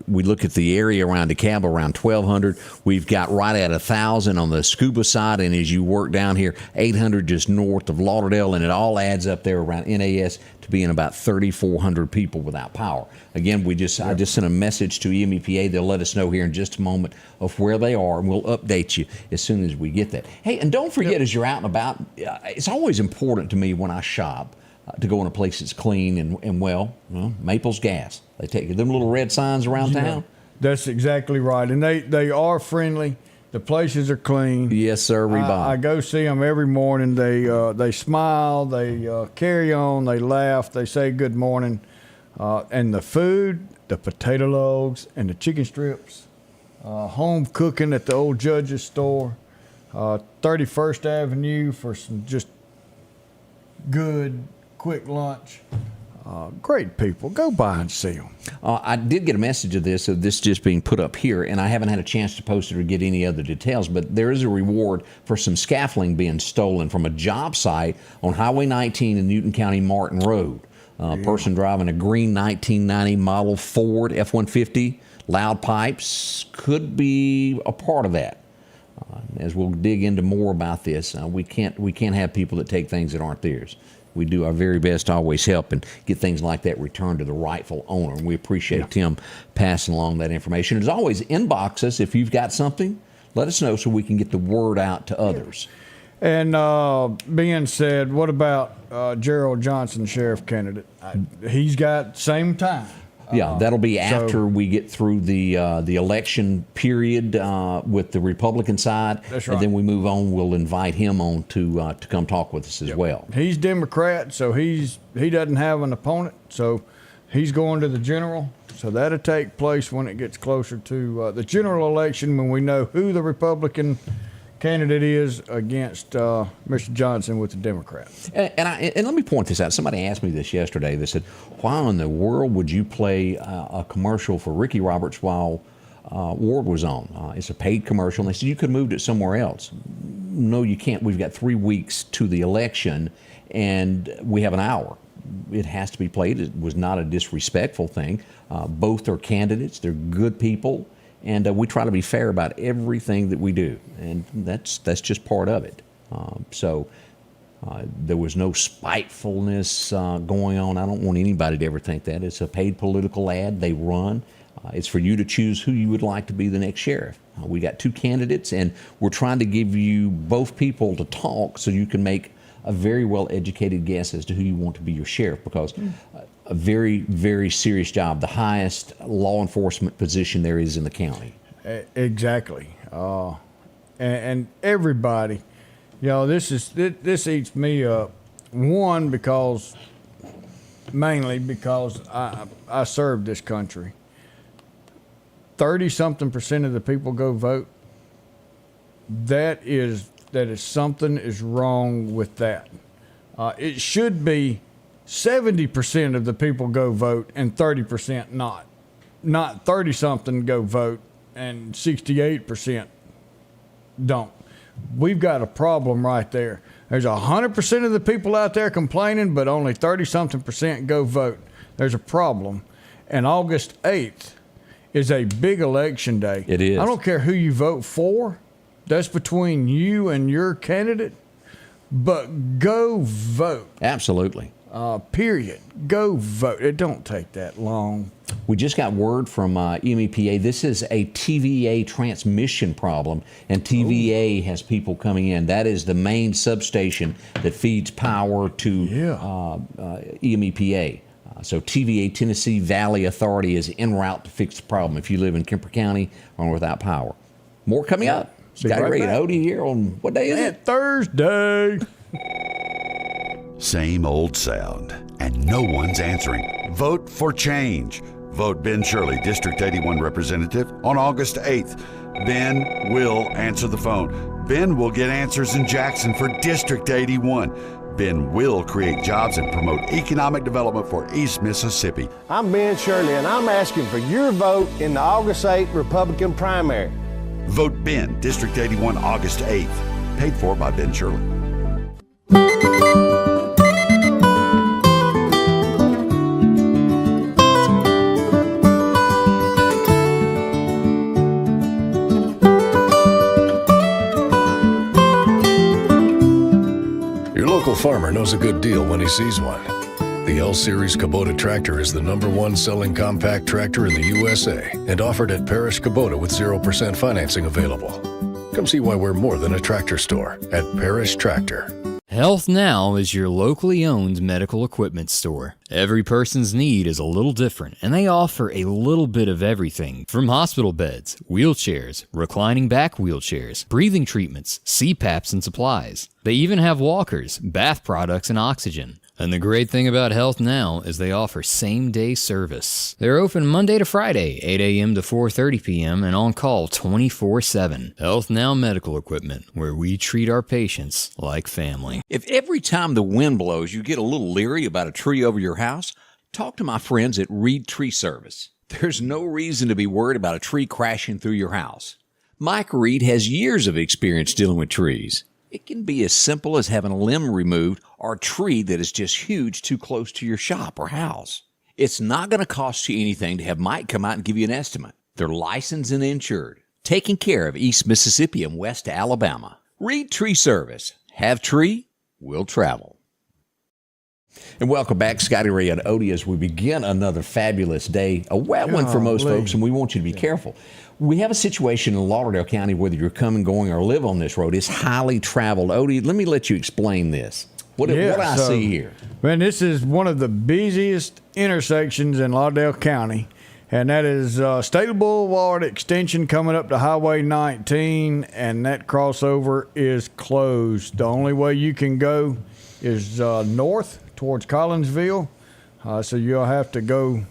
We look at the area around DeKalb, around 1,200. We've got right at 1,000 on the scuba side, and as you work down here, 800 just north of Lauderdale, and it all adds up there around NAS to being about 3,400 people without power. Again, I just sent a message to EMEPA. They'll let us know here in just a moment of where they are, and we'll update you as soon as we get that. Hey, and don't forget, as you're out and about, it's always important to me when I shop to go in a place that's clean and well, Maples Gas. They take them little red signs around town. That's exactly right. And they are friendly. The places are clean. Yes, sir, I go see them every morning. They smile, they carry on, they laugh, they say good morning. And the food, the potato loaves and the chicken strips, home cooking at the old Judge's store, 31st Avenue for some just good, quick lunch. Great people. Go by and see them. I did get a message of this just being put up here, and I haven't had a chance to post it or get any other details, but there is a reward for some scaffolding being stolen from a job site on Highway 19 in Newton County Martin Road. A person driving a green 1990 model Ford F-150, loud pipes, could be a part of that. As we'll dig into more about this, we can't have people that take things that aren't theirs. We do our very best to always help and get things like that returned to the rightful owner. And we appreciate Tim passing along that information. As always, inbox us if you've got something. Let us know so we can get the word out to others. And being said, what about Gerald Johnson, sheriff candidate? He's got same time. Yeah, that'll be after we get through the election period with the Republican side. That's right. And then we move on. We'll invite him on to come talk with us as well. He's Democrat, so he doesn't have an opponent. So he's going to the general. So that'll take place when it gets closer to the general election, when we know who the Republican candidate is against Mr. Johnson with the Democrats. And let me point this out. Somebody asked me this yesterday. They said, why in the world would you play a commercial for Ricky Roberts while Ward was on? It's a paid commercial. And they said, you could have moved it somewhere else. No, you can't. We've got 3 weeks to the election, and we have an hour. It has to be played. It was not a disrespectful thing. Both are candidates. They're good people. And we try to be fair about everything that we do, and that's just part of it. So there was no spitefulness going on. I don't want anybody to ever think that. It's a paid political ad. They run. It's for you to choose who you would like to be the next sheriff. We got 2 candidates, and we're trying to give you both people to talk so you can make a very well-educated guess as to who you want to be your sheriff, because a very, very serious job, the highest law enforcement position there is in the county. Exactly. And everybody, this eats me up. One, mainly because I served this country. 30-something% of the people go vote. That is something is wrong with that. It should be 70% of the people go vote and 30% not. Not 30-something go vote and 68% don't. We've got a problem right there. There's 100% of the people out there complaining, but only 30-something% go vote. There's a problem. And August 8th is a big election day. It is. I don't care who you vote for. That's between you and your candidate. But go vote. Absolutely. Period. Go vote. It don't take that long. We just got word from MEPA. This is a TVA transmission problem, and TVA has people coming in. That is the main substation that feeds power to MEPA. So TVA, Tennessee Valley Authority, is en route to fix the problem if you live in Kemper County or without power. More coming up. Scotty Ray and Odie here on, what day is it? Thursday. Same old sound, and no one's answering. Vote for change. Vote Ben Shirley, District 81 Representative, on August 8th. Ben will answer the phone. Ben will get answers in Jackson for District 81. Ben will create jobs and promote economic development for East Mississippi. I'm Ben Shirley, and I'm asking for your vote in the August 8th Republican primary. Vote Ben, District 81, August 8th. Paid for by Ben Shirley. Your local farmer knows a good deal when he sees one. The L-Series Kubota tractor is the #1 selling compact tractor in the USA and offered at Parish Kubota with 0% financing available. Come see why we're more than a tractor store at Parish Tractor. Health Now is your locally owned medical equipment store. Every person's need is a little different, and they offer a little bit of everything from hospital beds, wheelchairs, reclining back wheelchairs, breathing treatments, CPAPs and supplies. They even have walkers, bath products, and oxygen. And the great thing about Health Now is they offer same-day service. They're open Monday to Friday, 8 a.m. to 4:30 p.m. and on call 24/7. Health Now Medical Equipment, where we treat our patients like family. If every time the wind blows you get a little leery about a tree over your house, talk to my friends at Reed Tree Service. There's no reason to be worried about a tree crashing through your house. Mike Reed has years of experience dealing with trees. It can be as simple as having a limb removed or a tree that is just huge too close to your shop or house. It's not going to cost you anything to have Mike come out and give you an estimate. They're licensed and insured. taking care of East Mississippi and West Alabama. Reed Tree Service. Have tree, will travel. And welcome back, Scotty Ray and Odie, as we begin another fabulous day. A wet one for most folks, and we want you to be careful. We have a situation in Lauderdale County, whether you're coming, going, or live on this road. It's highly traveled. Odie, let me let you explain this. What do I see here? Man, this is one of the busiest intersections in Lauderdale County, and that is State Boulevard extension coming up to Highway 19, and that crossover is closed. The only way you can go is north towards Collinsville, so you'll have to go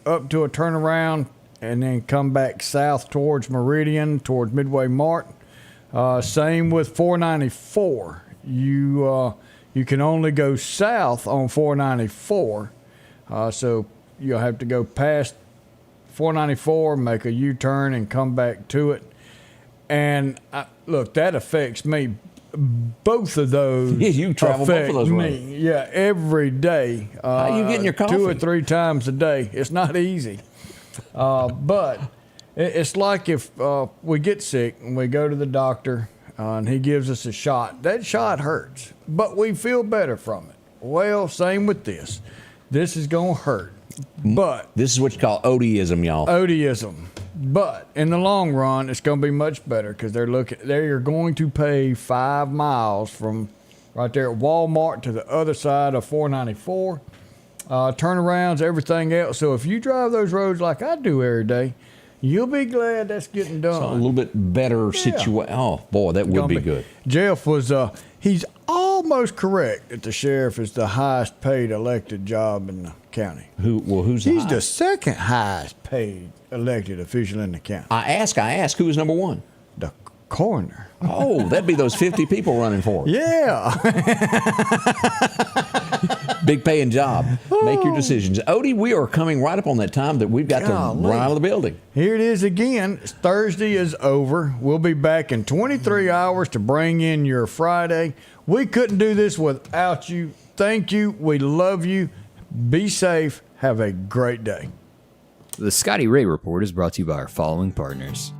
up to a turnaround and then come back south towards Meridian, towards Midway Mart. Same with 494. You can only go south on 494, so you'll have to go past 494, make a U-turn, and come back to it. And look, that affects me. Both of those you travel both of those roads. Yeah, every day. How you getting your coffee? 2 or 3 times a day. It's not easy. But it's like if we get sick and we go to the doctor and he gives us a shot. That shot hurts, but we feel better from it. Well, same with this. This is going to hurt. But this is what you call Odieism, y'all. Odieism. But in the long run, it's going to be much better because they're going to pay 5 miles from right there at Walmart to the other side of 494. Turnarounds, everything else. So if you drive those roads like I do every day, you'll be glad that's getting done. So a little bit better situation. Oh, boy, that would be good. Jeff was, he's almost correct that the sheriff is the highest paid elected job in the county. Who's He's the second highest paid elected official in the county. I ask, who is number one? The coroner. Oh, that'd be those 50 people running for it. Yeah. Big paying job. Make your decisions. Odie, we are coming right up on that time that we've got to run out of the building. Here it is again. Thursday is over. We'll be back in 23 hours to bring in your Friday. We couldn't do this without you. Thank you. We love you. Be safe. Have a great day. The Scotty Ray Report is brought to you by our following partners.